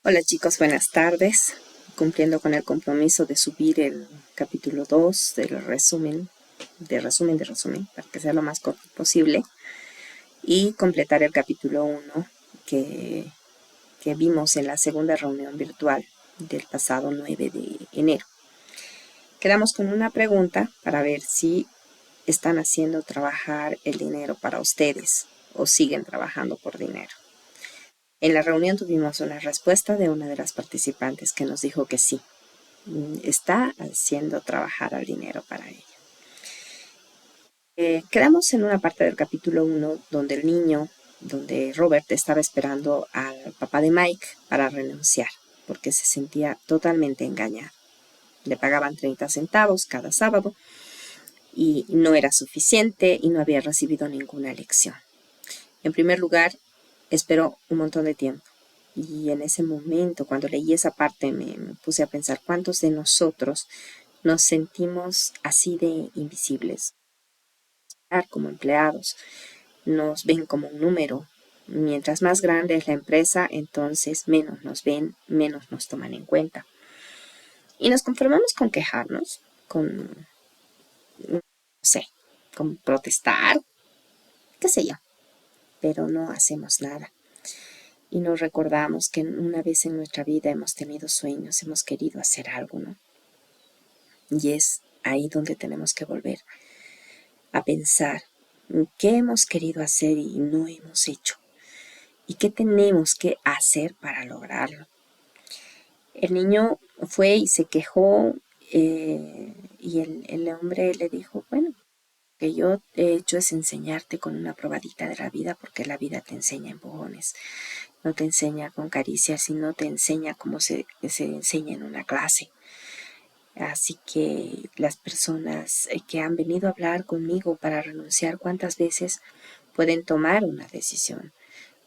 Hola chicos, buenas tardes. Cumpliendo con el compromiso de subir el capítulo 2 del resumen, para que sea lo más corto posible, y completar el capítulo 1 que vimos en la segunda reunión virtual del pasado 9 de enero. Quedamos con una pregunta para ver si están haciendo trabajar el dinero para ustedes o siguen trabajando por dinero. En la reunión tuvimos una respuesta de una de las participantes que nos dijo que sí, está haciendo trabajar al dinero para ella. Quedamos en una parte del capítulo 1 donde Robert estaba esperando al papá de Mike para renunciar, porque se sentía totalmente engañado. Le pagaban 30 centavos cada sábado y no era suficiente y no había recibido ninguna lección. En primer lugar, esperó un montón de tiempo. Y en ese momento, cuando leí esa parte, me puse a pensar cuántos de nosotros nos sentimos así de invisibles, como empleados, nos ven como un número. Mientras más grande es la empresa, entonces menos nos ven, menos nos toman en cuenta. Y nos conformamos con quejarnos, no sé, con protestar, qué sé yo, pero no hacemos nada. Y nos recordamos que una vez en nuestra vida hemos tenido sueños, hemos querido hacer algo, ¿no? Y es ahí donde tenemos que volver a pensar qué hemos querido hacer y no hemos hecho. ¿Y qué tenemos que hacer para lograrlo? El niño fue y se quejó y el hombre le dijo, bueno, lo que yo he hecho es enseñarte con una probadita de la vida, porque la vida te enseña empujones, no te enseña con caricias, sino te enseña como se enseña en una clase. Así que las personas que han venido a hablar conmigo para renunciar, ¿cuántas veces pueden tomar una decisión?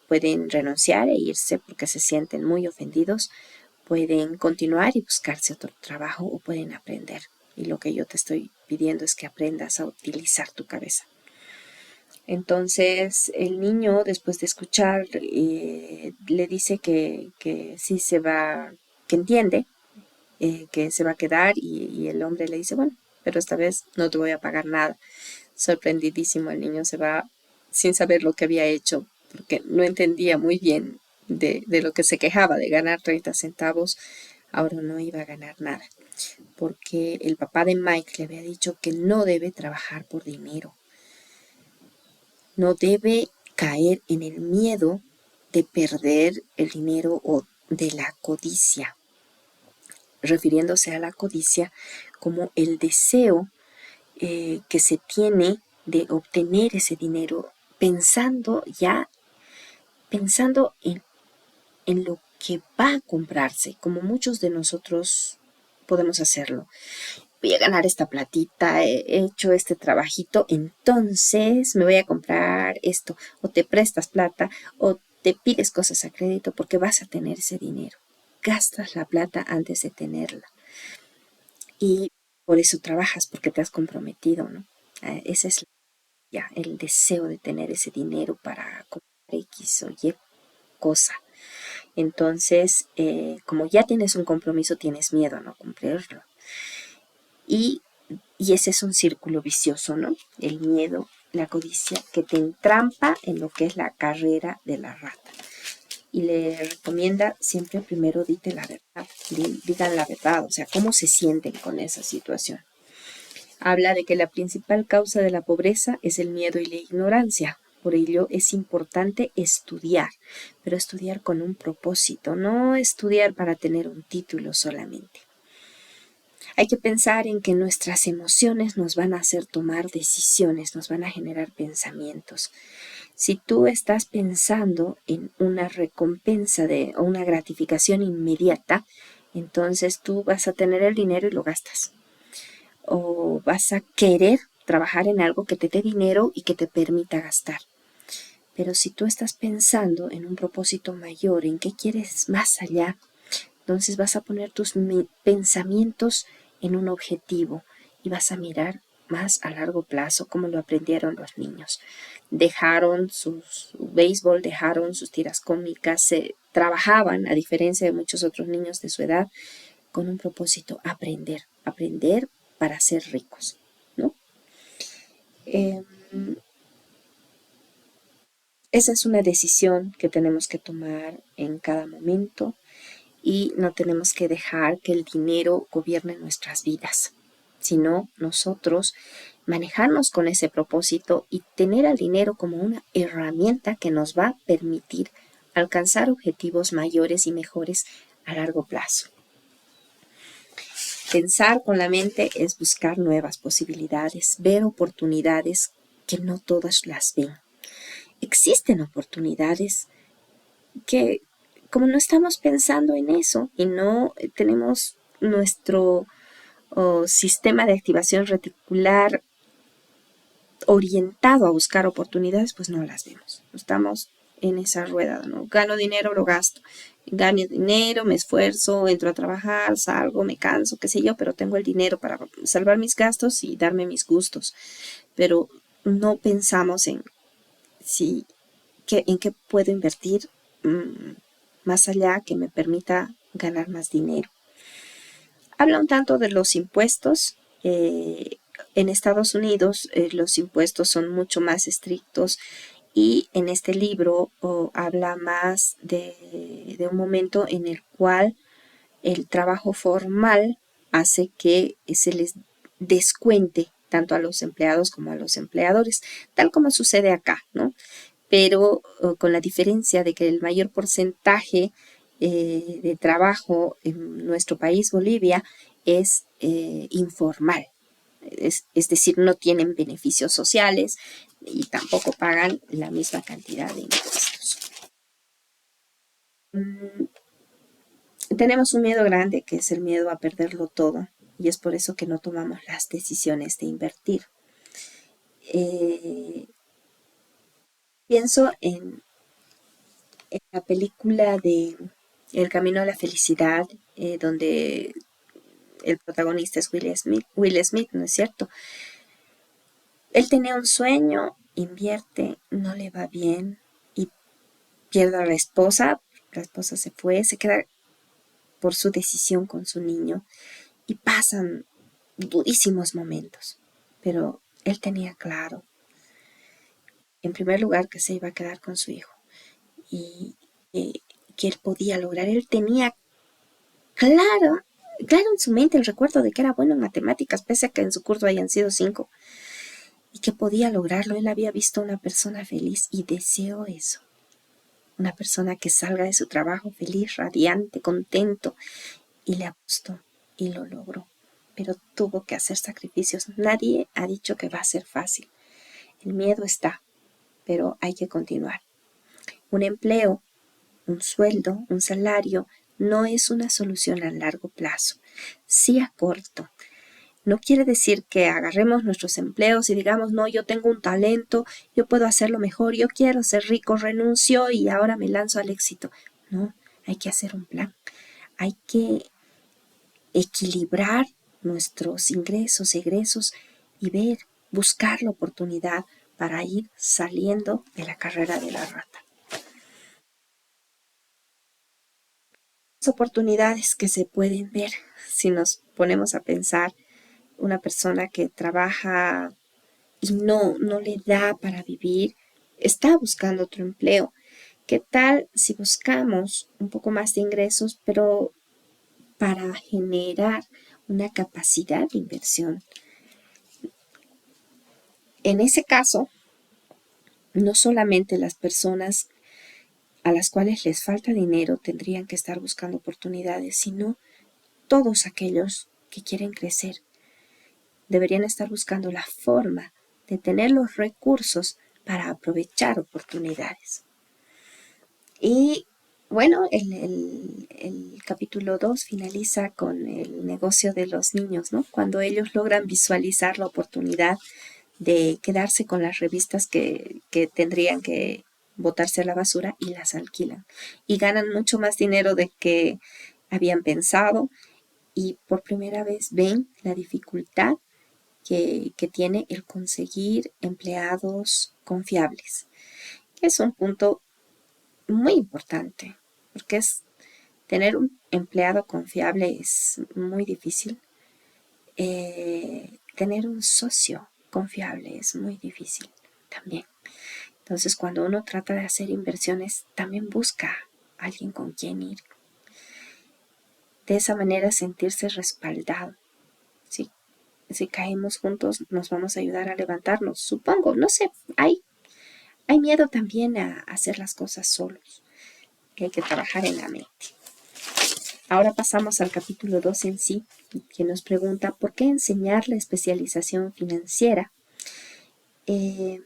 Pueden renunciar e irse porque se sienten muy ofendidos, pueden continuar y buscarse otro trabajo o pueden aprender. Y lo que yo te estoy pidiendo es que aprendas a utilizar tu cabeza. Entonces el niño, después de escuchar, le dice que sí se va, que entiende, que se va a quedar y el hombre le dice, bueno, pero esta vez no te voy a pagar nada. Sorprendidísimo, el niño se va sin saber lo que había hecho, porque no entendía muy bien de lo que se quejaba, de ganar 30 centavos. Ahora no iba a ganar nada, porque el papá de Mike le había dicho que no debe trabajar por dinero, no debe caer en el miedo de perder el dinero o de la codicia, refiriéndose a la codicia como el deseo que se tiene de obtener ese dinero pensando en lo que va a comprarse, como muchos de nosotros podemos hacerlo. Voy a ganar esta platita, he hecho este trabajito, entonces me voy a comprar esto, o te prestas plata, o te pides cosas a crédito porque vas a tener ese dinero. Gastas la plata antes de tenerla. Y por eso trabajas, porque te has comprometido, ¿no? Ese es ya el deseo de tener ese dinero para comprar X o Y cosa. Entonces, como ya tienes un compromiso, tienes miedo a no cumplirlo. Y, y ese es un círculo vicioso, ¿no? El miedo, la codicia, que te entrampa en lo que es la carrera de la rata. Y le recomienda siempre primero dite la verdad, digan la verdad, o sea, cómo se sienten con esa situación. Habla de que la principal causa de la pobreza es el miedo y la ignorancia. Por ello es importante estudiar, pero estudiar con un propósito, no estudiar para tener un título solamente. Hay que pensar en que nuestras emociones nos van a hacer tomar decisiones, nos van a generar pensamientos. Si tú estás pensando en una recompensa o una gratificación inmediata, entonces tú vas a tener el dinero y lo gastas. O vas a querer trabajar en algo que te dé dinero y que te permita gastar. Pero si tú estás pensando en un propósito mayor, en qué quieres más allá, entonces vas a poner tus pensamientos en un objetivo y vas a mirar más a largo plazo, como lo aprendieron los niños. Dejaron su béisbol, dejaron sus tiras cómicas, se trabajaban, a diferencia de muchos otros niños de su edad, con un propósito: aprender para ser ricos, ¿no? Eh, Esa es una decisión que tenemos que tomar en cada momento y no tenemos que dejar que el dinero gobierne nuestras vidas, sino nosotros manejarnos con ese propósito y tener al dinero como una herramienta que nos va a permitir alcanzar objetivos mayores y mejores a largo plazo. Pensar con la mente es buscar nuevas posibilidades, ver oportunidades que no todas las ven. Existen oportunidades que, como no estamos pensando en eso y no tenemos nuestro sistema de activación reticular orientado a buscar oportunidades, pues no las vemos. Estamos en esa rueda, ¿no? Gano dinero, lo gasto. Gano dinero, me esfuerzo, entro a trabajar, salgo, me canso, qué sé yo, pero tengo el dinero para salvar mis gastos y darme mis gustos. Pero no pensamos en en qué puedo invertir más allá que me permita ganar más dinero. Habla un tanto de los impuestos. En Estados Unidos los impuestos son mucho más estrictos y en este libro habla más de un momento en el cual el trabajo formal hace que se les descuente tanto a los empleados como a los empleadores, tal como sucede acá, ¿no? Pero con la diferencia de que el mayor porcentaje de trabajo en nuestro país, Bolivia, es informal. Es decir, no tienen beneficios sociales y tampoco pagan la misma cantidad de impuestos. Tenemos un miedo grande, que es el miedo a perderlo todo, y es por eso que no tomamos las decisiones de invertir. Pienso en la película de El Camino a la Felicidad, donde el protagonista es Will Smith, ¿no es cierto? Él tenía un sueño, invierte, no le va bien y pierde a la esposa se fue, se queda por su decisión con su niño y pasan durísimos momentos, pero él tenía claro, en primer lugar, que se iba a quedar con su hijo y que él podía lograr. Él tenía claro, claro en su mente el recuerdo de que era bueno en matemáticas, pese a que en su curso hayan sido 5, y que podía lograrlo. Él había visto a una persona feliz y deseó eso. Una persona que salga de su trabajo feliz, radiante, contento, y le apostó y lo logró. Pero tuvo que hacer sacrificios. Nadie ha dicho que va a ser fácil. El miedo está, pero hay que continuar. Un empleo, un sueldo, un salario, no es una solución a largo plazo, sí a corto. No quiere decir que agarremos nuestros empleos y digamos, no, yo tengo un talento, yo puedo hacerlo mejor, yo quiero ser rico, renuncio y ahora me lanzo al éxito. No, hay que hacer un plan. Hay que equilibrar nuestros ingresos, egresos y buscar la oportunidad para ir saliendo de la carrera de la rata. Las oportunidades que se pueden ver si nos ponemos a pensar: una persona que trabaja y no le da para vivir, está buscando otro empleo. ¿Qué tal si buscamos un poco más de ingresos, pero para generar una capacidad de inversión? En ese caso, no solamente las personas a las cuales les falta dinero tendrían que estar buscando oportunidades, sino todos aquellos que quieren crecer. Deberían estar buscando la forma de tener los recursos para aprovechar oportunidades. Y bueno, el capítulo 2 finaliza con el negocio de los niños, ¿no? Cuando ellos logran visualizar la oportunidad de quedarse con las revistas que tendrían que botarse a la basura y las alquilan. Y ganan mucho más dinero de que habían pensado y por primera vez ven la dificultad que tiene el conseguir empleados confiables, que es un punto muy importante. porque tener un empleado confiable es muy difícil. Tener un socio confiable es muy difícil también. Entonces, cuando uno trata de hacer inversiones, también busca a alguien con quien ir. De esa manera sentirse respaldado. ¿Sí? Si caemos juntos, nos vamos a ayudar a levantarnos. Supongo, no sé, hay miedo también a hacer las cosas solos. Y hay que trabajar en la mente. Ahora pasamos al capítulo 2 en sí, que nos pregunta ¿por qué enseñar la especialización financiera? Y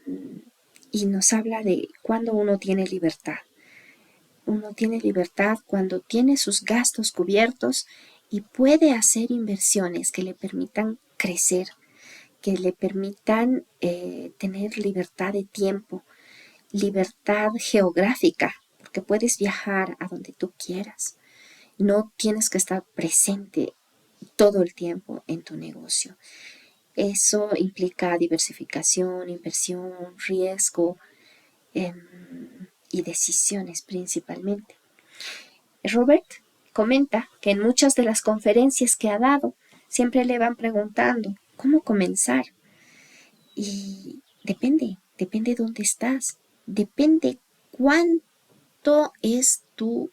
nos habla de cuándo uno tiene libertad. Uno tiene libertad cuando tiene sus gastos cubiertos y puede hacer inversiones que le permitan crecer, que le permitan tener libertad de tiempo, libertad geográfica, porque puedes viajar a donde tú quieras. No tienes que estar presente todo el tiempo en tu negocio. Eso implica diversificación, inversión, riesgo y decisiones principalmente. Robert comenta que en muchas de las conferencias que ha dado siempre le van preguntando cómo comenzar. Y depende de dónde estás, depende cuánto es tu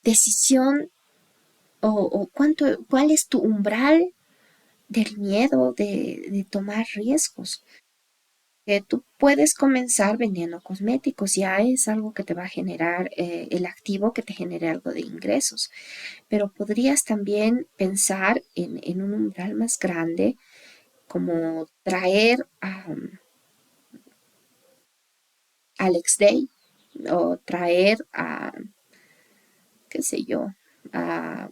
decisión o cuál es tu umbral del miedo de tomar riesgos. Que tú puedes comenzar vendiendo cosméticos, ya es algo que te va a generar el activo que te genere algo de ingresos, pero podrías también pensar en un umbral más grande, como traer a Alex Day o traer a, qué sé yo, a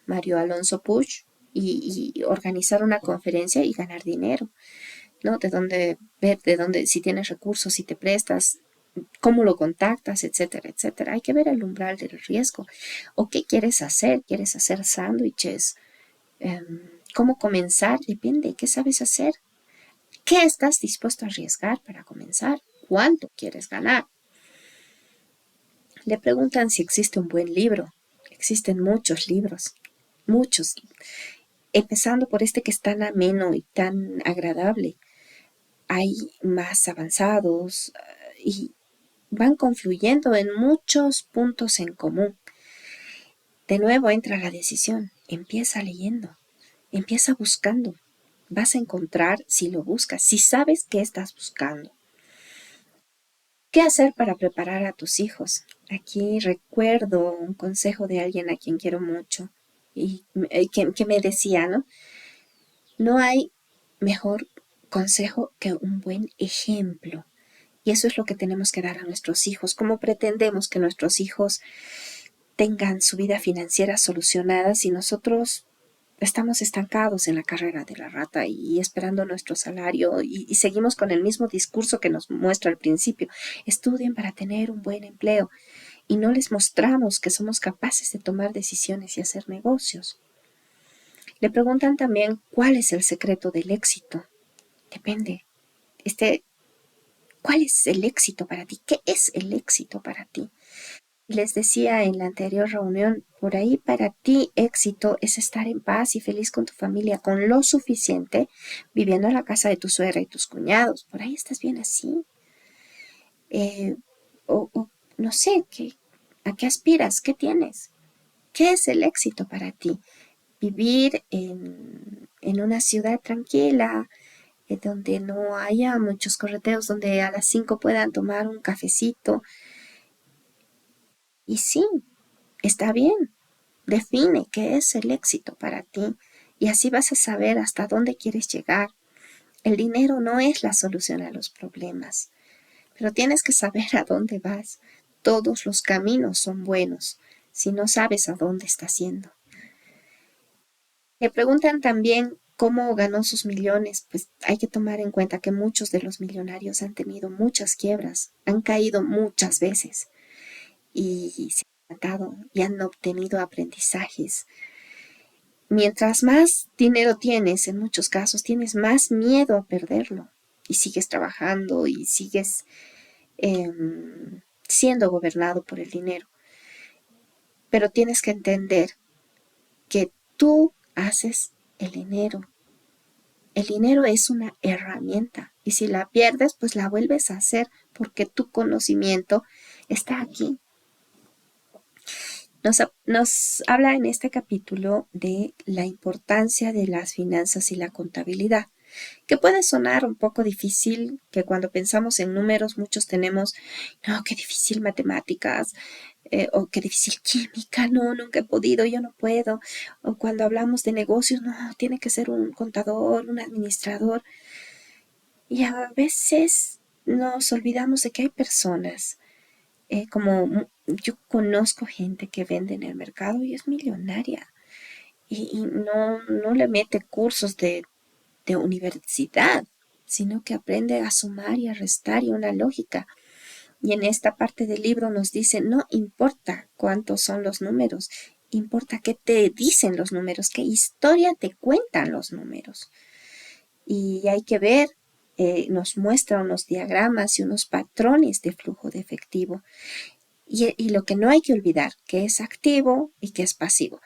Mario Alonso Puig y organizar una conferencia y ganar dinero, ¿no? De dónde ver, de dónde, si tienes recursos, si te prestas, cómo lo contactas, etcétera, etcétera. Hay que ver el umbral del riesgo. ¿O qué quieres hacer? ¿Quieres hacer sándwiches? ¿Cómo comenzar? Depende. ¿Qué sabes hacer? ¿Qué estás dispuesto a arriesgar para comenzar? ¿Cuánto quieres ganar? Le preguntan si existe un buen libro. Existen muchos libros, muchos. Empezando por este que es tan ameno y tan agradable. Hay más avanzados y van confluyendo en muchos puntos en común. De nuevo entra la decisión. Empieza leyendo, empieza buscando. Vas a encontrar si lo buscas, si sabes qué estás buscando. ¿Qué hacer para preparar a tus hijos? Aquí recuerdo un consejo de alguien a quien quiero mucho y que me decía, ¿no? No hay mejor consejo que un buen ejemplo. Y eso es lo que tenemos que dar a nuestros hijos. ¿Cómo pretendemos que nuestros hijos tengan su vida financiera solucionada si nosotros estamos estancados en la carrera de la rata y esperando nuestro salario y seguimos con el mismo discurso que nos muestra al principio? Estudien para tener un buen empleo y no les mostramos que somos capaces de tomar decisiones y hacer negocios. Le preguntan también cuál es el secreto del éxito. Depende. ¿Cuál es el éxito para ti? ¿Qué es el éxito para ti? Les decía en la anterior reunión, por ahí para ti éxito es estar en paz y feliz con tu familia, con lo suficiente, viviendo en la casa de tu suegra y tus cuñados. Por ahí estás bien así. O no sé, ¿a qué aspiras? ¿Qué tienes? ¿Qué es el éxito para ti? Vivir en una ciudad tranquila, donde no haya muchos correteos, donde a las 5 puedan tomar un cafecito. Y sí, está bien. Define qué es el éxito para ti y así vas a saber hasta dónde quieres llegar. El dinero no es la solución a los problemas, pero tienes que saber a dónde vas. Todos los caminos son buenos si no sabes a dónde estás yendo. Le preguntan también cómo ganó sus millones. Pues hay que tomar en cuenta que muchos de los millonarios han tenido muchas quiebras, han caído muchas veces y se han tratado y han obtenido aprendizajes. Mientras más dinero tienes, en muchos casos, tienes más miedo a perderlo y sigues trabajando y sigues siendo gobernado por el dinero. Pero tienes que entender que tú haces el dinero. El dinero es una herramienta y si la pierdes, pues la vuelves a hacer porque tu conocimiento está aquí. Nos habla en este capítulo de la importancia de las finanzas y la contabilidad, que puede sonar un poco difícil, que cuando pensamos en números muchos tenemos, no, qué difícil matemáticas, o qué difícil química, no, nunca he podido, yo no puedo. O cuando hablamos de negocios, no, tiene que ser un contador, un administrador. Y a veces nos olvidamos de que hay personas, como yo conozco gente que vende en el mercado y es millonaria y no le mete cursos de universidad, sino que aprende a sumar y a restar y una lógica. Y en esta parte del libro nos dice, no importa cuántos son los números, importa qué te dicen los números, qué historia te cuentan los números. Y hay que ver, nos muestra unos diagramas y unos patrones de flujo de efectivo. Y lo que no hay que olvidar, que es activo y que es pasivo.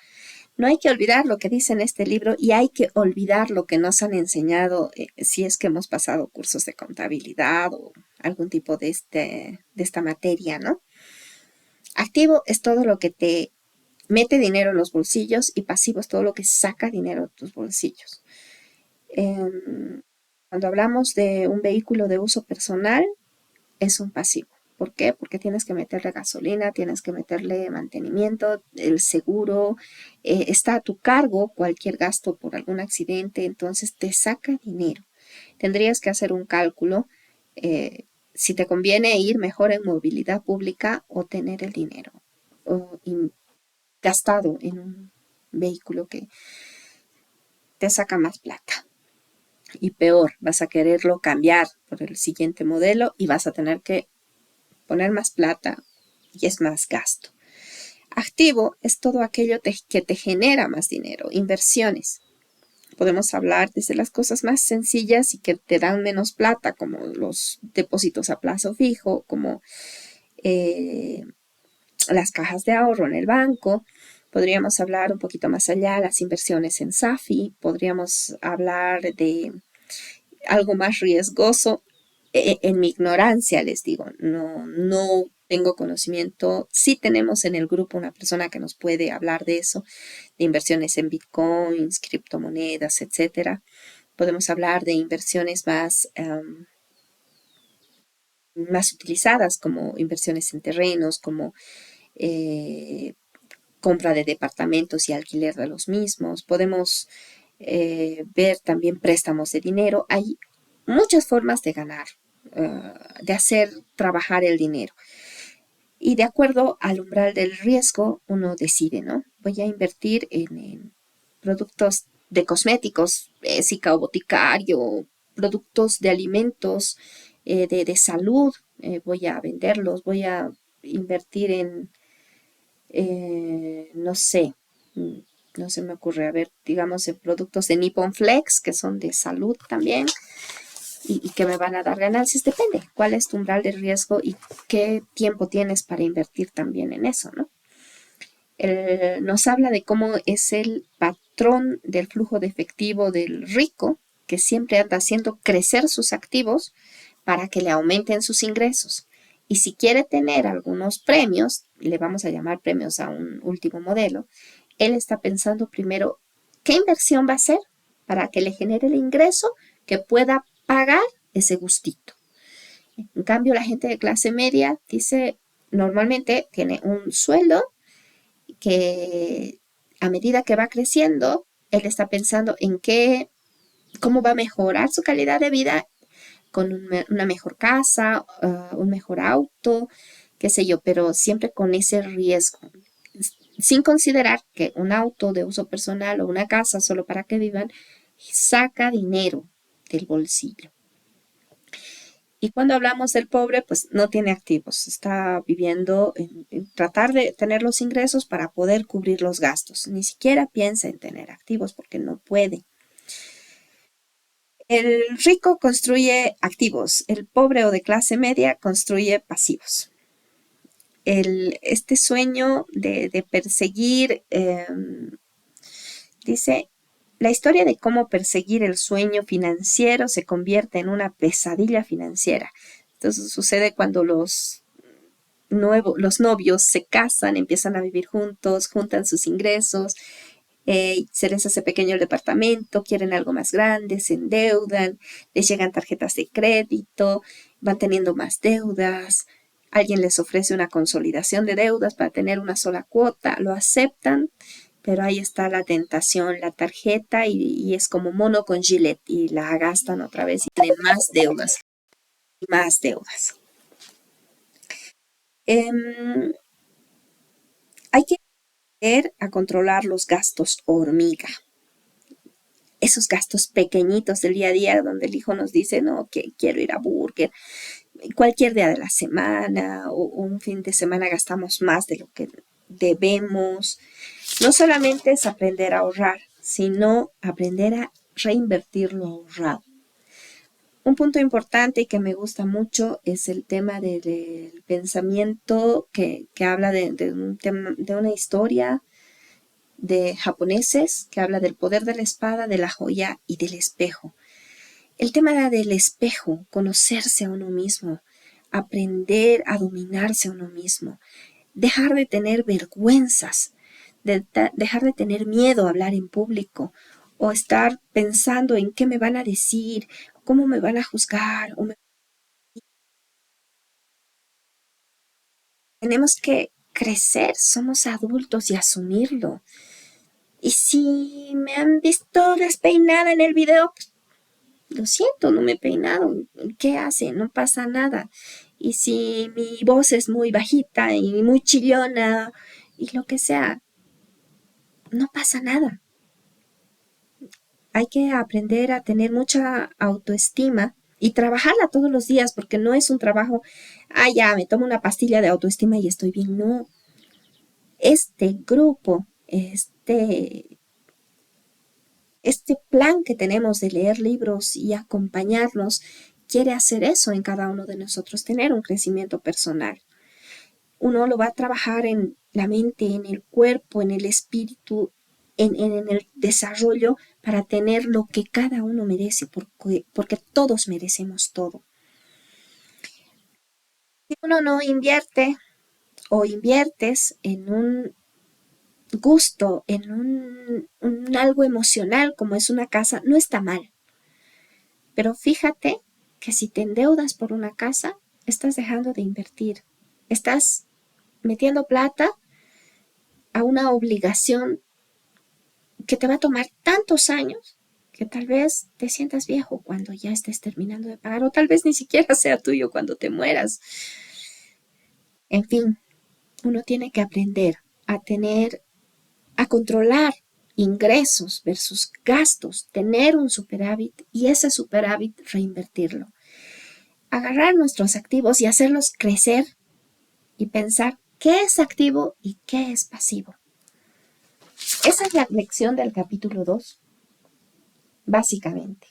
No hay que olvidar lo que dice en este libro y hay que olvidar lo que nos han enseñado si es que hemos pasado cursos de contabilidad o algún tipo de esta materia, ¿no? Activo es todo lo que te mete dinero en los bolsillos y pasivo es todo lo que saca dinero de tus bolsillos. Cuando hablamos de un vehículo de uso personal, es un pasivo. ¿Por qué? Porque tienes que meterle gasolina, tienes que meterle mantenimiento, el seguro, está a tu cargo cualquier gasto por algún accidente, entonces te saca dinero. Tendrías que hacer un cálculo si te conviene ir mejor en movilidad pública o tener el dinero gastado en un vehículo que te saca más plata. Y peor, vas a quererlo cambiar por el siguiente modelo y vas a tener que poner más plata y es más gasto. Activo es todo aquello que te genera más dinero, inversiones. Podemos hablar desde las cosas más sencillas y que te dan menos plata, como los depósitos a plazo fijo, como las cajas de ahorro en el banco. Podríamos hablar un poquito más allá, las inversiones en SAFI. Podríamos hablar de algo más riesgoso. En mi ignorancia les digo, no tengo conocimiento. Sí tenemos en el grupo una persona que nos puede hablar de eso, de inversiones en bitcoins, criptomonedas, etcétera. Podemos hablar de inversiones más utilizadas, como inversiones en terrenos, como compra de departamentos y alquiler de los mismos. Podemos ver también préstamos de dinero. Hay muchas formas de ganar, de hacer trabajar el dinero. Y de acuerdo al umbral del riesgo, uno decide, ¿no? Voy a invertir en productos de cosméticos, Ésica o Boticario, productos de alimentos, de salud, voy a venderlos, voy a invertir en, no sé, no se me ocurre, a ver, digamos, en productos de Nippon Flex, que son de salud también, y que me van a dar ganancias, depende cuál es tu umbral de riesgo y qué tiempo tienes para invertir también en eso, ¿no? Nos habla de cómo es el patrón del flujo de efectivo del rico, que siempre anda haciendo crecer sus activos para que le aumenten sus ingresos. Y si quiere tener algunos premios, le vamos a llamar premios a un último modelo, él está pensando primero qué inversión va a hacer para que le genere el ingreso que pueda pagar ese gustito. En cambio, la gente de clase media dice, normalmente tiene un sueldo que a medida que va creciendo, él está pensando en cómo va a mejorar su calidad de vida con una mejor casa, un mejor auto, qué sé yo, pero siempre con ese riesgo, sin considerar que un auto de uso personal o una casa solo para que vivan saca dinero del bolsillo. Y cuando hablamos del pobre, pues no tiene activos, está viviendo en tratar de tener los ingresos para poder cubrir los gastos. Ni siquiera piensa en tener activos porque no puede. El rico construye activos, el pobre o de clase media construye pasivos. Este sueño de perseguir, dice, la historia de cómo perseguir el sueño financiero se convierte en una pesadilla financiera. Entonces sucede cuando los novios se casan, empiezan a vivir juntos, juntan sus ingresos, se les hace pequeño el departamento, quieren algo más grande, se endeudan, les llegan tarjetas de crédito, van teniendo más deudas, alguien les ofrece una consolidación de deudas para tener una sola cuota, lo aceptan, pero ahí está la tentación, la tarjeta y es como mono con gilet y la gastan otra vez y tienen más deudas y más deudas. Em, hay que aprender a controlar los gastos hormiga, esos gastos pequeñitos del día a día donde el hijo nos dice, no, que quiero ir a Burger, cualquier día de la semana o un fin de semana gastamos más de lo que debemos. No solamente es aprender a ahorrar, sino aprender a reinvertir lo ahorrado. Un punto importante y que me gusta mucho es el tema del pensamiento que habla de una historia de japoneses que habla del poder de la espada, de la joya y del espejo. El tema del espejo, conocerse a uno mismo, aprender a dominarse a uno mismo, dejar de tener vergüenzas, dejar de tener miedo a hablar en público o estar pensando en qué me van a decir, cómo me van a juzgar. Tenemos que crecer, somos adultos y asumirlo. Y si me han visto despeinada en el video, pues, lo siento, no me he peinado. ¿Qué hace? No pasa nada. Y si mi voz es muy bajita y muy chillona y lo que sea, no pasa nada. Hay que aprender a tener mucha autoestima y trabajarla todos los días porque no es un trabajo, ya, me tomo una pastilla de autoestima y estoy bien. No. Este grupo, este plan que tenemos de leer libros y acompañarnos quiere hacer eso en cada uno de nosotros, tener un crecimiento personal. Uno lo va a trabajar en la mente, en el cuerpo, en el espíritu, en el desarrollo para tener lo que cada uno merece, porque todos merecemos todo. Si uno no invierte o inviertes en un gusto, en un algo emocional como es una casa, no está mal. Pero fíjate que si te endeudas por una casa, estás dejando de invertir. Estás metiendo plata a una obligación que te va a tomar tantos años que tal vez te sientas viejo cuando ya estés terminando de pagar o tal vez ni siquiera sea tuyo cuando te mueras. En fin, uno tiene que aprender a controlar ingresos versus gastos, tener un superávit y ese superávit reinvertirlo. Agarrar nuestros activos y hacerlos crecer y pensar qué es activo y qué es pasivo. Esa es la lección del capítulo 2, básicamente.